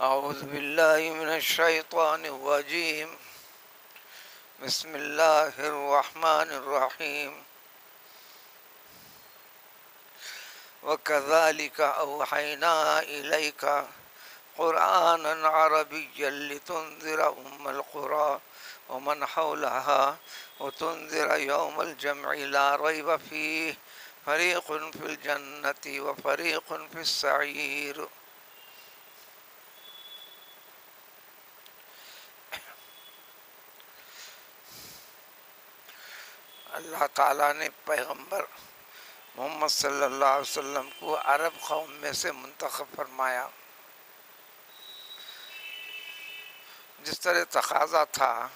أعوذ بالله من الشيطان الرجيم. بسم الله الرحمن الرحيم. وكذلك أوحينا إليك قرآنا عربيا لتنذر أم القرى ومن حولها وتنذر يوم الجمع لا ريب فيه فريق في الجنة وفريق في السعير. اللہ تعالیٰ نے پیغمبر محمد صلی اللہ علیہ وسلم کو عرب قوم میں سے منتخب فرمایا. جس طرح تقاضا تھا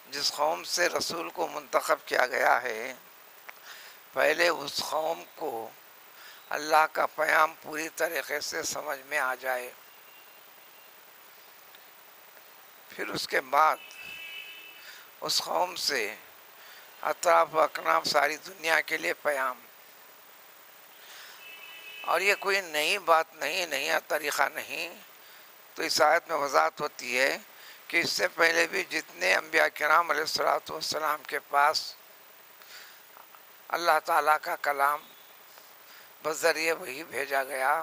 جس قوم سے رسول کو منتخب کیا گیا ہے، پہلے اس قوم کو اللہ کا پیام پوری طریقے سے سمجھ میں آ جائے، پھر اس کے بعد اس قوم سے اطراف و اکناف ساری دنیا کے لیے پیام. اور یہ کوئی نئی بات نہیں، نیا طریقہ نہیں. تو اس آیت میں وضاحت ہوتی ہے کہ اس سے پہلے بھی جتنے انبیاء کرام علیہ الصلوۃ والسلام کے پاس اللہ تعالیٰ کا کلام بذریعہ وہی بھیجا گیا،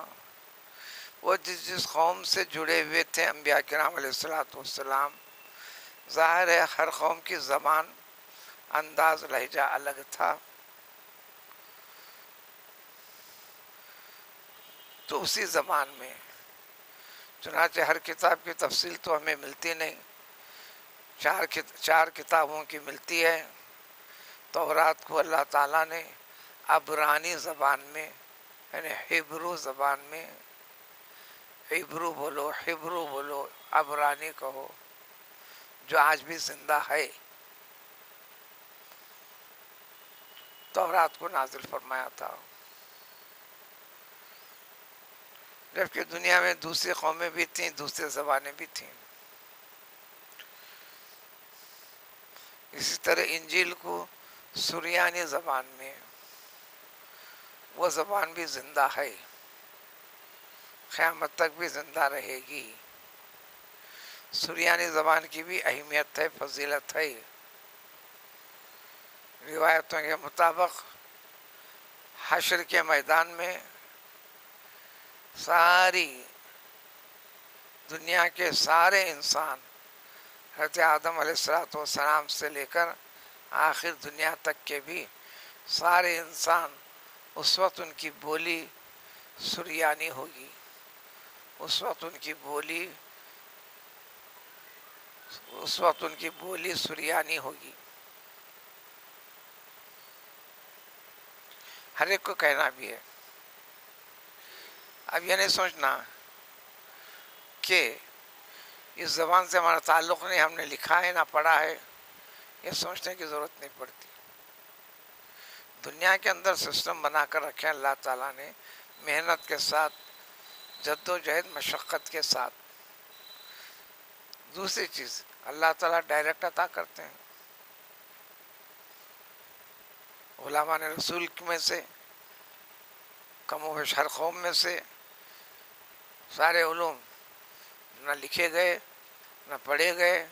وہ جس قوم سے جڑے ہوئے تھے انبیاء کرام علیہ الصلوۃ والسلام، ظاہر ہے ہر قوم کی زبان، انداز، لہجہ الگ تھا. تو اسی زبان میں چنانچہ ہر کتاب کی تفصیل تو ہمیں ملتی نہیں، چار کتابوں کی ملتی ہے. تورات کو اللہ تعالیٰ نے عبرانی زبان میں، یعنی ہیبرو زبان میں، ہیبرو بولو، عبرانی کہو، جو آج بھی زندہ ہے، تورات کو نازل فرمایا تھا. جبکہ دنیا میں دوسری قومیں بھی تھیں، دوسری زبانیں بھی تھیں. اسی طرح انجیل کو سریانی زبان میں، وہ زبان بھی زندہ ہے، قیامت تک بھی زندہ رہے گی. سریانی زبان کی بھی اہمیت ہے، فضیلت ہے. روایتوں کے مطابق حشر کے میدان میں ساری دنیا کے سارے انسان، حضرت آدم علیہ الصلوۃ والسلام سے لے کر آخر دنیا تک کے بھی سارے انسان، اس وقت ان کی بولی سریانی ہوگی. اس وقت ان کی بولی سریانی ہوگی. ہر ایک کو کہنا بھی ہے. اب یہ نہیں سوچنا کہ اس زبان سے ہمارا تعلق نہیں، ہم نے لکھا ہے نہ پڑھا ہے، یہ سوچنے کی ضرورت نہیں پڑتی. دنیا کے اندر سسٹم بنا کر رکھے اللہ تعالیٰ نے، محنت کے ساتھ، جد و جہد، مشقت کے ساتھ. دوسری چیز، اللہ تعالیٰ ڈائریکٹ عطا کرتے ہیں. علماء نے رسول میں سے، کم و بیش ہر قوم میں سے سارے علوم نہ لکھے گئے نہ پڑھے گئے،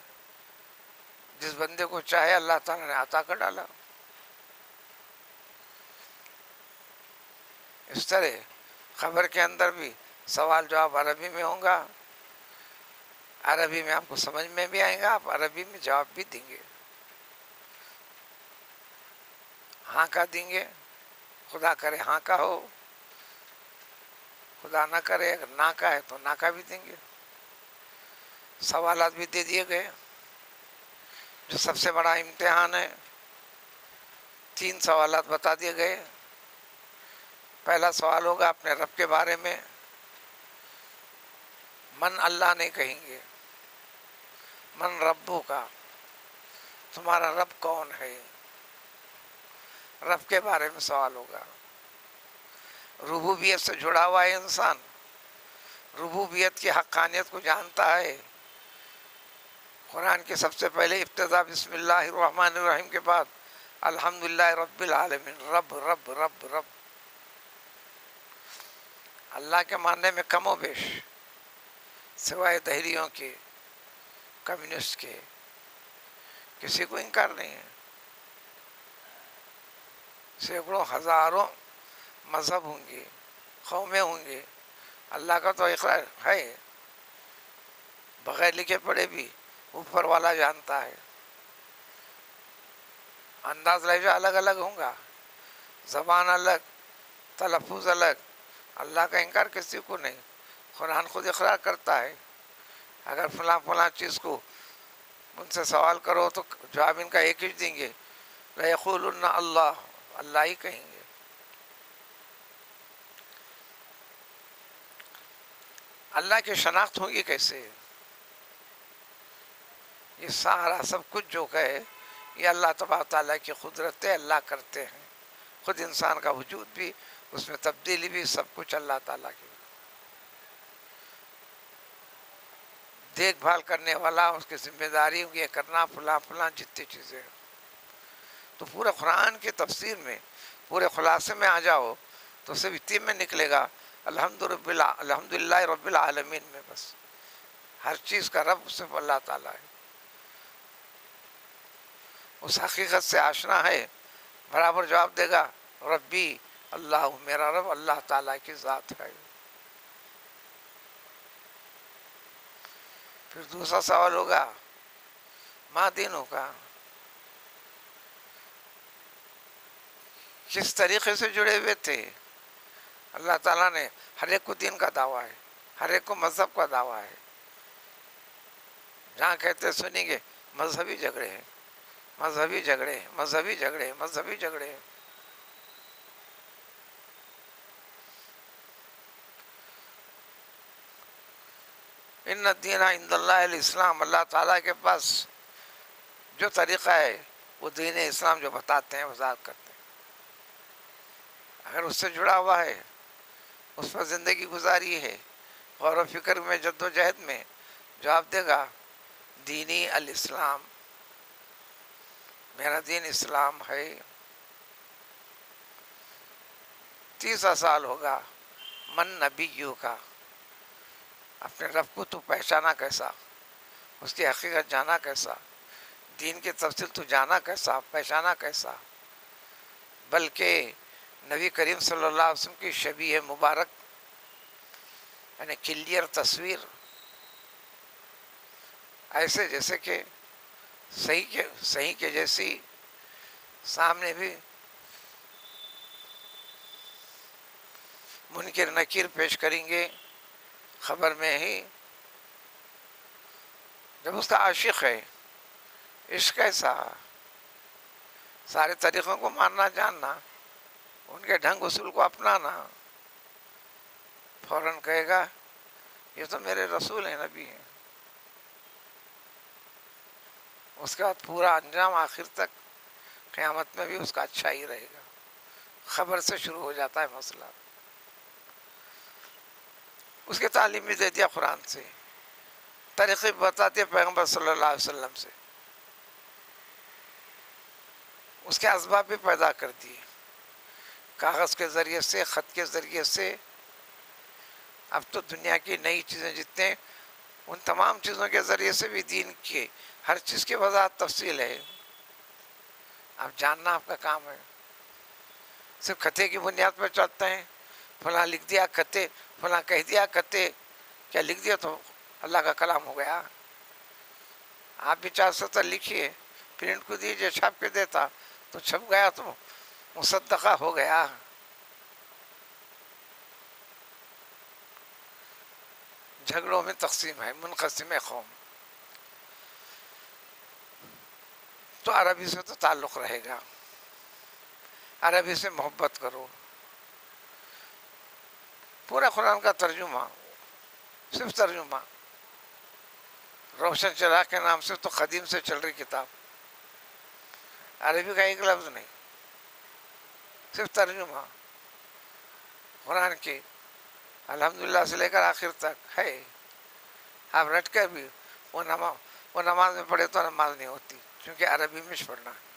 جس بندے کو چاہے اللہ تعالیٰ نے عطا کر ڈالا. اس طرح خبر کے اندر بھی سوال جواب عربی میں ہوں گا، عربی میں آپ کو سمجھ میں بھی آئے گا، آپ عربی میں جواب بھی دیں گے. ہاں کا دیں گے، خدا کرے ہاں کا ہو، خدا نہ کرے اگر نہ کا ہے تو نہ کا بھی دیں گے. سوالات بھی دے دیے گئے. جو سب سے بڑا امتحان ہے، 3 سوالات بتا دیے گئے. پہلا سوال ہوگا اپنے رب کے بارے میں، من اللہ نہیں کہیں گے، من ربو کا، تمہارا رب کون ہے، رب کے بارے میں سوال ہوگا. ربوبیت سے جڑا ہوا ہے انسان، ربوبیت کی حقانیت کو جانتا ہے. قرآن کی سب سے پہلے ابتدا بسم اللہ الرحمن الرحیم کے بعد الحمدللہ رب العالمین. رب رب رب رب اللہ کے ماننے میں کم و بیش سوائے دہریوں کے، کمیونسٹ کے، کسی کو انکار نہیں ہے. سینکڑوں ہزاروں مذہب ہوں گے، قومیں ہوں گے، اللہ کا تو اقرار ہے، بغیر لکھے پڑھے بھی اوپر والا جانتا ہے. انداز لہجہ الگ الگ ہوں گا، زبان الگ، تلفظ الگ، اللہ کا انکار کسی کو نہیں. قرآن خود اقرار کرتا ہے، اگر فلاں فلاں چیز کو ان سے سوال کرو تو جواب ان کا ایک ہی دیں گے، لَيَقُولُنَّ اللہ، اللہ ہی کہیں گے. اللہ کی شناخت ہوگی کیسے؟ یہ سارا سب کچھ جو ہے یہ اللہ تبارک تعالیٰ کی قدرت ہے، اللہ کرتے ہیں. خود انسان کا وجود بھی، اس میں تبدیلی بھی، سب کچھ اللہ تعالیٰ کی. دیکھ بھال کرنے والا، اس کی ذمہ داری یہ کرنا، فلاں فلاں جتنی چیزیں. تو پورے قرآن کی تفسیر میں، پورے خلاصے میں آ جاؤ تو صرف اتنی میں نکلے گا الحمد للہ رب العالمین میں. بس ہر چیز کا رب صرف اللہ تعالیٰ ہے. اس حقیقت سے آشنا ہے، برابر جواب دے گا ربی اللہ، میرا رب اللہ تعالیٰ کی ذات ہے. پھر دوسرا سوال ہوگا ما دینوں کا، کس طریقے سے جڑے ہوئے تھے. اللہ تعالیٰ نے ہر ایک کو دین کا دعویٰ ہے، ہر ایک کو مذہب کا دعویٰ ہے. جہاں کہتے سنیں گے مذہبی جھگڑے ہیں، مذہبی جھگڑے، مذہبی جھگڑے، مذہبی جھگڑے. ان الدین عند اللہ الاسلام، اللہ تعالیٰ کے پاس جو طریقہ ہے وہ دین اسلام جو بتاتے ہیں، وضاحت کرتے ہیں. اگر اس سے جڑا ہوا ہے، اس پر زندگی گزاری ہے، غور و فکر میں، جد و جہد میں، جواب دے گا دینی الاسلام، میرا دین اسلام ہے. تیسرا سال ہوگا من نبیوں کا، اپنے رب کو تو پہچانا کیسا، اس کی حقیقت جانا کیسا، دین کی تفصیل تو جانا کیسا، پہچانا کیسا. بلکہ نبی کریم صلی اللہ علیہ وسلم کی شبیہ مبارک، یعنی کلیئر تصویر، ایسے جیسے کہ صحیح کے جیسی، سامنے بھی منکر نکیر پیش کریں گے خبر میں ہی. جب اس کا عاشق ہے، عشق ایسا، سارے طریقوں کو ماننا جاننا، ان کے ڈھنگ اصول کو اپنانا، فوراً کہے گا یہ تو میرے رسول ہیں، نبی ہیں. اس کے بعد پورا انجام آخر تک قیامت میں بھی اس کا اچھا ہی رہے گا. خبر سے شروع ہو جاتا ہے مسئلہ. اس کی تعلیم بھی دے دیا قرآن سے، طریقے بتا دیا پیغمبر صلی اللہ علیہ وسلم سے، اس کے اسباب بھی پیدا کر دیے، کاغذ کے ذریعے سے، خط کے ذریعے سے. اب تو دنیا کی نئی چیزیں جتنے، ان تمام چیزوں کے ذریعے سے بھی دین کی ہر چیز کی وضاحت تفصیل ہے. اب جاننا آپ کا کام ہے. صرف خطے کی بنیاد پر چلتے ہیں، فلاں لکھ دیا خطے، فلاں کہہ دیا خطے، کیا لکھ دیا تو اللہ کا کلام ہو گیا. آپ بھی 4 سطر لکھیے، پرنٹ کو دیجیے، چھاپ کے دیتا تو چھپ گیا تو مصدقہ ہو گیا. جھگڑوں میں تقسیم ہے، منقسم قوم. تو عربی سے تو تعلق رہے گا، عربی سے محبت کرو. پورا قرآن کا ترجمہ، صرف ترجمہ، روشن چراغ کے نام سے تو قدیم سے چل رہی کتاب، عربی کا ایک لفظ نہیں، صرف ترجمہ قرآن کی الحمدللہ سے لے کر آخر تک ہے. آپ رٹ کر بھی وہ نماز میں پڑھے تو نماز نہیں ہوتی، کیونکہ عربی میں پڑھنا ہے.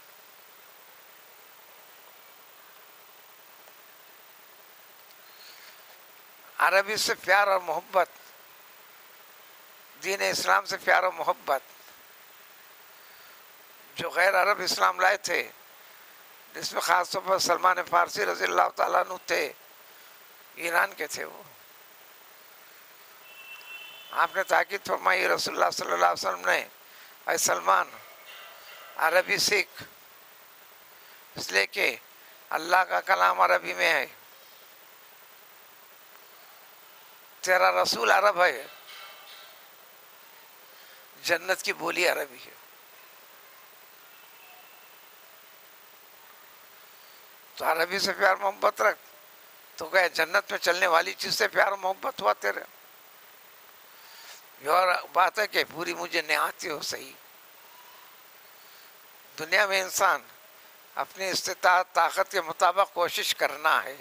عربی سے پیار اور محبت دین اسلام سے پیار و محبت جو غیر عرب اسلام لائے تھے، جس میں خاص طور پر سلمان فارسی رضی اللہ تعالیٰ عنہ تھے، ایران کے تھے وہ. آپ نے تاکید فرمائی رسول اللہ صلی اللہ علیہ وسلم نے، اے سلمان عربی سیکھ، اس لیے کہ اللہ کا کلام عربی میں ہے، تیرا رسول عرب ہے، جنت کی بولی عربی ہے. تو عربی سے پیار محبت رکھ تو کہ جنت میں چلنے والی چیز سے پیار محبت ہوا تیرے. یہ اور بات ہے کہ پوری مجھے نہیں آتی ہو صحیح. دنیا میں انسان اپنی استطاعت طاقت کے مطابق کوشش کرنا ہے.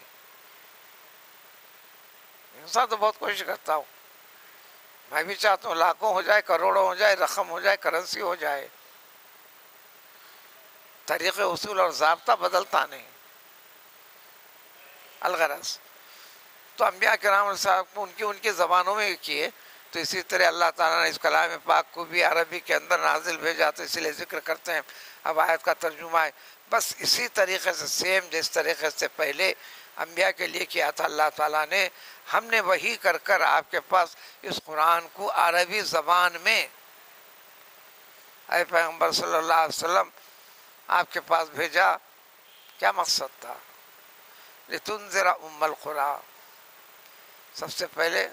انسان تو بہت کوشش کرتا ہوں، میں بھی چاہتا ہوں لاکھوں ہو جائے، کروڑوں ہو جائے، رقم ہو جائے، کرنسی ہو جائے. طریقے اصول اور ضابطہ بدلتا نہیں. الغرض تو انبیاء کرام صاحب ان کی زبانوں میں کیے، تو اسی طرح اللہ تعالیٰ نے اس کلام پاک کو بھی عربی کے اندر نازل بھیجا، تو اسی لیے ذکر کرتے ہیں. اب آیت کا ترجمہ ہے بس اسی طریقے سے سیم جس طریقے سے پہلے انبیاء کے لیے کیا تھا اللہ تعالیٰ نے، ہم نے وہی کر کر آپ کے پاس اس قرآن کو عربی زبان میں، اے پیغمبر صلی اللہ علیہ وسلم آپ کے پاس بھیجا. کیا مقصد تھا؟ لتنذر ام القری، سب سے پہلے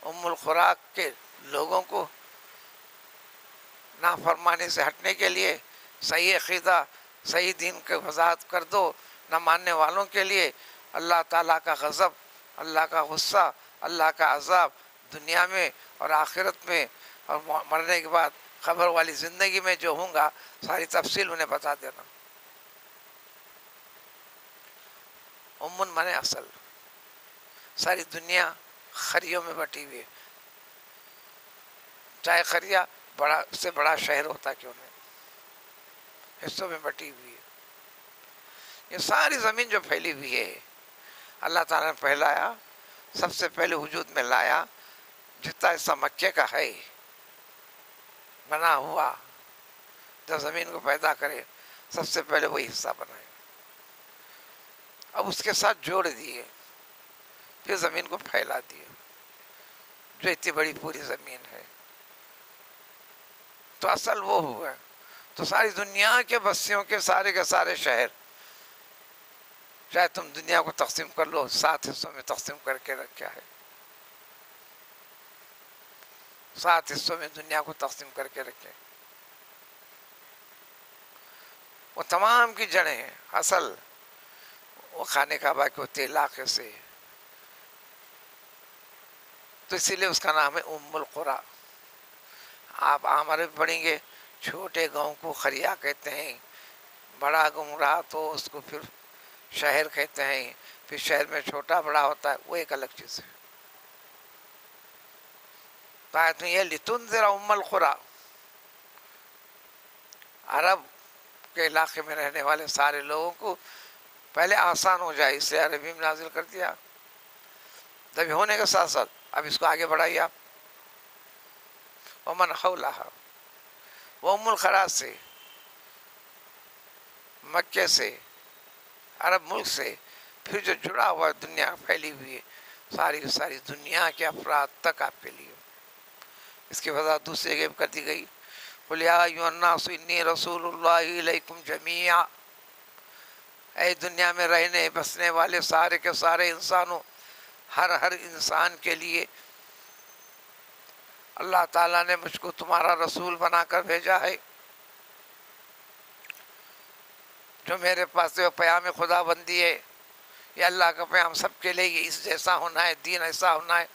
ام القری کے لوگوں کو نافرمانی سے ہٹنے کے لیے، صحیح عقیدہ صحیح دین کی وضاحت کر دو. نہ ماننے والوں کے لیے اللہ تعالیٰ کا غضب، اللہ کا غصہ، اللہ کا عذاب دنیا میں اور آخرت میں، اور مرنے کے بعد قبر والی زندگی میں جو ہوں گا ساری تفصیل انہیں بتا دینا. امن مانے اصل. ساری دنیا خریوں میں بٹی ہوئی ہے، چاہے خریا بڑا سے بڑا شہر ہوتا کیوں نہیں، حصوں میں بٹی ہوئی ہے. یہ ساری زمین جو پھیلی ہوئی ہے اللہ تعالیٰ نے پھیلایا، سب سے پہلے وجود میں لایا. جتنا حصہ مکے کا ہے بنا ہوا، جو زمین کو پیدا کرے سب سے پہلے وہی حصہ بنائے. اب اس کے ساتھ جوڑ دیے، پھر زمین کو پھیلا دیے، جو اتنی بڑی پوری زمین ہے. تو اصل وہ ہوا. تو ساری دنیا کے بستیوں کے سارے شہر، چاہے تم دنیا کو تقسیم کر لو، 7 حصوں میں تقسیم کر کے رکھا ہے. 7 حصوں میں دنیا کو تقسیم کر کے رکھے. وہ تمام کی جڑیں اصل وہ خانے کعبہ کے ہوتے علاقے سے، تو اسی لیے اس کا نام ہے ام القری. آپ ہمارے پڑھیں گے چھوٹے گاؤں کو خریا کہتے ہیں، بڑا گاؤں رہا تو اس کو پھر شہر کہتے ہیں، پھر شہر میں چھوٹا بڑا ہوتا ہے، وہ ایک الگ چیز ہے. تو آیت میں یہ لتنذر ام القری، عرب کے علاقے میں رہنے والے سارے لوگوں کو پہلے آسان ہو جائے اس لیے عربی میں نازل کر دیا. جب ہونے کے ساتھ ساتھ اب اس کو آگے بڑھائیے آپ. ومن حولها، وہ ام القری سے، مکے سے، عرب ملک سے، پھر جو جڑا ہوا دنیا پھیلی ہوئی ہے ساری دنیا کے افراد تک آپ کے لیے. اس کی وضاحت دوسری جگہ کر دی گئی. قل یا ایھا الناس انی رسول اللہ الیکم جمیعا، اے دنیا میں رہنے بسنے والے سارے کے سارے انسانوں، ہر انسان کے لیے اللہ تعالیٰ نے مجھ کو تمہارا رسول بنا کر بھیجا ہے. جو میرے پاس وہ پیام خدا بندی ہے، یہ اللہ کا پیام سب کے لیے، یہ اس جیسا ہونا ہے، دین ایسا ہونا ہے،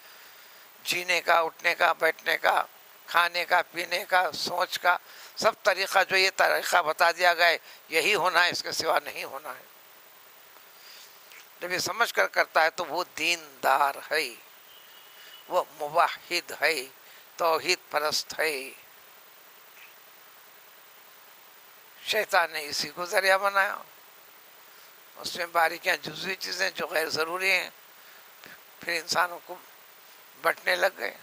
جینے کا، اٹھنے کا، بیٹھنے کا، کھانے کا، پینے کا، سوچ کا، سب طریقہ جو یہ طریقہ بتا دیا گیا ہے یہی ہونا ہے، اس کے سوا نہیں ہونا ہے. جب یہ سمجھ کر کرتا ہے تو وہ دیندار ہے، وہ موحد ہے، توحید پرست ہے. شیطان نے اسی کو ذریعہ بنایا، اس میں باریکیاں جزوی چیزیں جو غیر ضروری ہیں، پھر انسانوں کو بٹنے لگ گئے.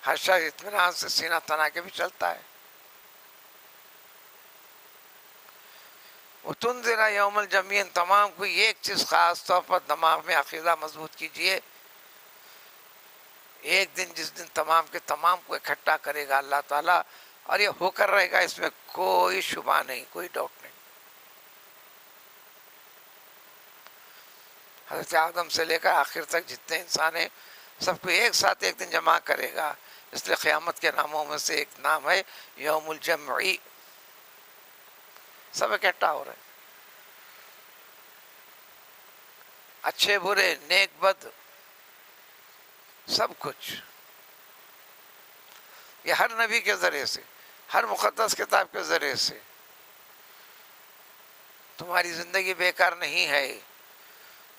ہر شخص اطمینان سے سینہ تنا کے بھی چلتا ہے. وتنذر یوم الجمعین، تمام کو ایک چیز خاص طور پر دماغ میں عقیدہ مضبوط کیجئے، ایک دن جس دن تمام کے تمام کو اکٹھا کرے گا اللہ تعالیٰ، اور یہ ہو کر رہے گا، اس میں کوئی شبہ نہیں، کوئی ڈاؤٹ نہیں. حضرت آدم سے لے کر آخر تک جتنے انسان ہیں سب کو ایک ساتھ ایک دن جمع کرے گا. اس لیے قیامت کے ناموں میں سے ایک نام ہے یوم الجمعی، سب اکٹھا ہو رہے ہیں، اچھے برے نیک بد سب کچھ. یہ ہر نبی کے ذریعے سے، ہر مقدس کتاب کے ذریعے سے. تمہاری زندگی بیکار نہیں ہے،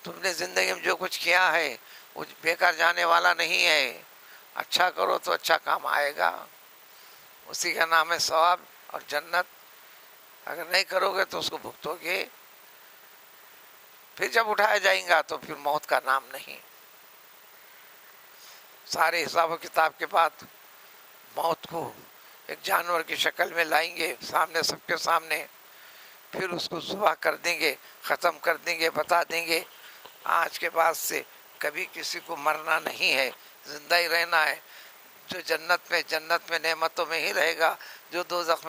تم نے زندگی میں جو کچھ کیا ہے وہ بیکار جانے والا نہیں ہے. اچھا کرو تو اچھا کام آئے گا، اسی کا نام ہے ثواب اور جنت. اگر نہیں کرو گے تو اس کو بھگتو گے، پھر جب اٹھایا جائیں گا تو پھر موت کا نام نہیں. سارے حساب و کتاب کے بعد موت کو ایک جانور کی شکل میں لائیں گے سامنے، سب کے سامنے، پھر اس کو ذبح کر دیں گے، ختم کر دیں گے، بتا دیں گے آج کے بعد سے کبھی کسی کو مرنا نہیں ہے، زندہ ہی رہنا ہے. جو جنت میں نعمتوں میں ہی رہے گا، جو دوزخ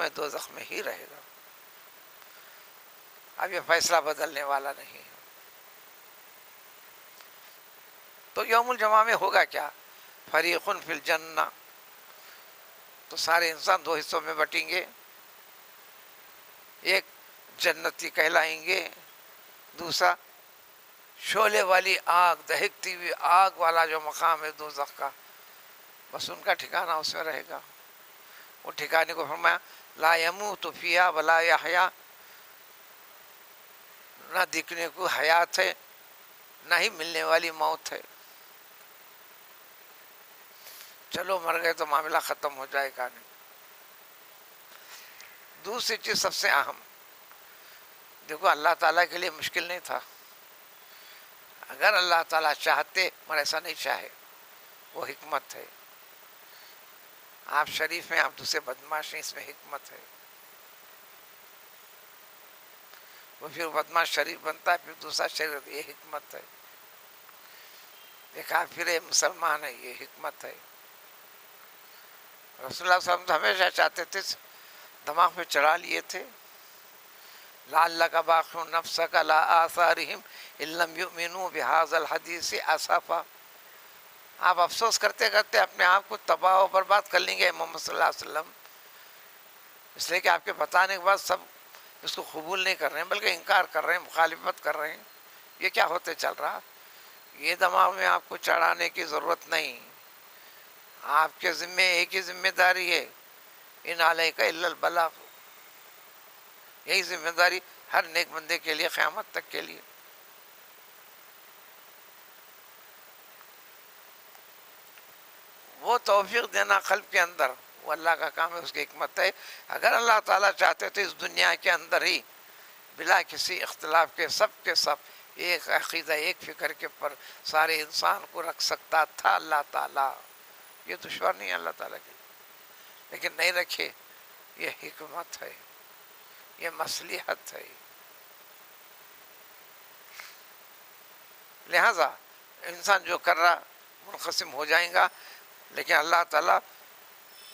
میں ہی رہے گا. اب یہ فیصلہ بدلنے والا نہیں ہے. تو یوم الجمعہ میں ہوگا کیا؟ فریق فی الجنہ، تو سارے انسان دو حصوں میں بٹیں گے. ایک جنتی کہلائیں گے، دوسرا شعلے والی آگ، دہکتی ہوئی آگ والا جو مقام ہے دوزخ کا، بس ان کا ٹھکانہ اس میں رہے گا. وہ ٹھکانے کو فرمایا لا یموت فیہا ولا یحیا، نہ دکھنے کو حیات ہے نہ ہی ملنے والی موت ہے. چلو مر گئے تو معاملہ ختم ہو جائے گا نہیں. دوسری چیز سب سے اہم، دیکھو اللہ تعالیٰ کے لیے مشکل نہیں تھا. اگر اللہ تعالیٰ چاہتے، مگر ایسا نہیں چاہے، وہ حکمت ہے. آپ شریف ہیں، آپ دوسرے بدماش ہیں، اس میں حکمت ہے. وہ پھر بدماش شریف بنتا ہے، پھر دوسرا شریف، یہ حکمت ہے. یہ کافر ہے، مسلمان ہے، یہ حکمت ہے. رسول اللہ صلی اللہ علیہ وسلم تو ہمیشہ چاہتے تھے، دماغ میں چڑھا لیے تھے، لعلک باخع نفسک علی آثارہم ان لم یؤمنوا بہذا الحدیث اسفا. آپ افسوس کرتے کرتے اپنے آپ کو تباہ و برباد کر لیں گے محمد صلی اللہ علیہ وسلم، اس لیے کہ آپ کے بتانے کے بعد سب اس کو قبول نہیں کر رہے ہیں، بلکہ انکار کر رہے ہیں، مخالفت کر رہے ہیں. یہ کیا ہوتے چل رہا؟ یہ دماغ میں آپ کو چڑھانے کی ضرورت نہیں. آپ کے ذمے ایک ہی ذمہ داری ہے، ان علیک الا البلاغ. یہی ذمہ داری ہر نیک بندے کے لیے قیامت تک کے لیے. وہ توفیق دینا قلب کے اندر، وہ اللہ کا کام ہے، اس کی حکمت ہے. اگر اللہ تعالیٰ چاہتے تو اس دنیا کے اندر ہی بلا کسی اختلاف کے سب ایک عقیدہ، ایک فکر کے پر سارے انسان کو رکھ سکتا تھا اللہ تعالیٰ. یہ دشوار نہیں ہے اللہ تعالیٰ کے، لیکن نہیں رکھے. یہ حکمت ہے، یہ مصلحت ہے. لہذا انسان جو کر رہا منقسم ہو جائیں گا، لیکن اللہ تعالیٰ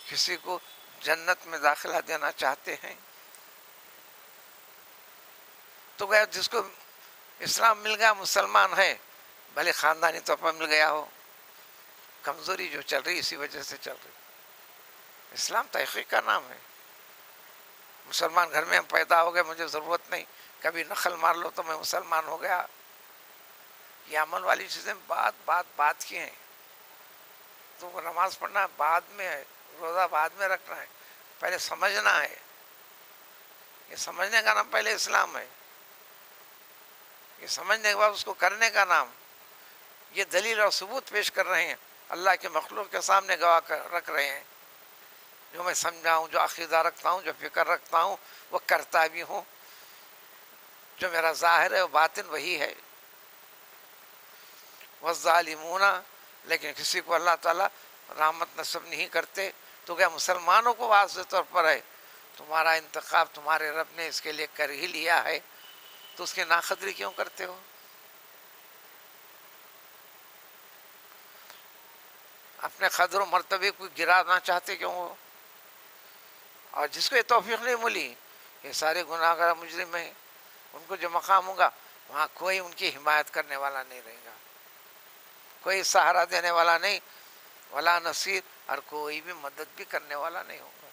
کسی کو جنت میں داخلہ دینا چاہتے ہیں. تو گیا جس کو اسلام مل گیا، مسلمان ہے، بھلے خاندانی طور پر مل گیا ہو، کمزوری جو چل رہی اسی وجہ سے چل رہی. اسلام تحقیق کا نام ہے. مسلمان گھر میں ہم پیدا ہو گئے، مجھے ضرورت نہیں کبھی نخل مار لو تو میں مسلمان ہو گیا. یہ عمل والی چیزیں بات کی ہیں. تم کو نماز پڑھنا بعد میں ہے، روزہ بعد میں رکھنا ہے، پہلے سمجھنا ہے. یہ سمجھنے کا نام پہلے اسلام ہے. یہ سمجھنے کے بعد اس کو کرنے کا نام. یہ دلیل اور ثبوت پیش کر رہے ہیں، اللہ کے مخلوق کے سامنے گواہ رکھ رہے ہیں. جو میں سمجھا ہوں، جو عقیدہ رکھتا ہوں، جو فکر رکھتا ہوں، وہ کرتا بھی ہوں. جو میرا ظاہر ہے وہ باطن وہی ہے. والظالمون، لیکن کسی کو اللہ تعالیٰ رحمت نصب نہیں کرتے تو کیا مسلمانوں کو واضح طور پر ہے تمہارا انتخاب تمہارے رب نے اس کے لیے کر ہی لیا ہے، تو اس کی ناقدری کیوں کرتے ہو؟ اپنے قدر و مرتبے کو گرانا چاہتے کیوں ہو؟ اور جس کو یہ توفیق نہیں ملی، یہ سارے گناہ گار مجرم ہیں، ان کو جو مقام ہوگا وہاں کوئی ان کی حمایت کرنے والا نہیں رہے گا، کوئی سہارا دینے والا نہیں، ولا نصیر، اور کوئی بھی مدد بھی کرنے والا نہیں ہوگا۔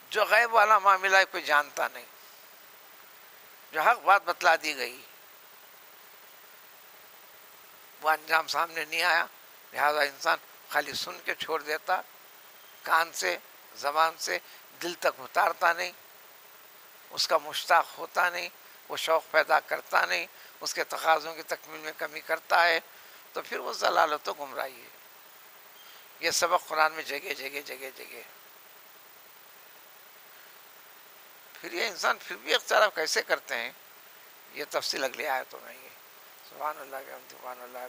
جو غیب والا معاملہ ہے کوئی جانتا نہیں، جو حق بات بتلا دی گئی وہ انجام سامنے نہیں آیا، لہذا انسان خالی سن کے چھوڑ دیتا، کان سے، زبان سے، دل تک اتارتا نہیں، اس کا مشتاق ہوتا نہیں، وہ شوق پیدا کرتا نہیں، اس کے تقاضوں کی تکمیل میں کمی کرتا ہے، تو پھر وہ ضلالت و گمراہی ہے۔ یہ سبق قرآن میں جگہ جگہ جگہ جگہ۔ پھر یہ انسان پھر بھی اختلاف کیسے کرتے ہیں، یہ تفصیل اگلی آیتوں میں ہے۔ سبحان اللہ، سبحان اللہ۔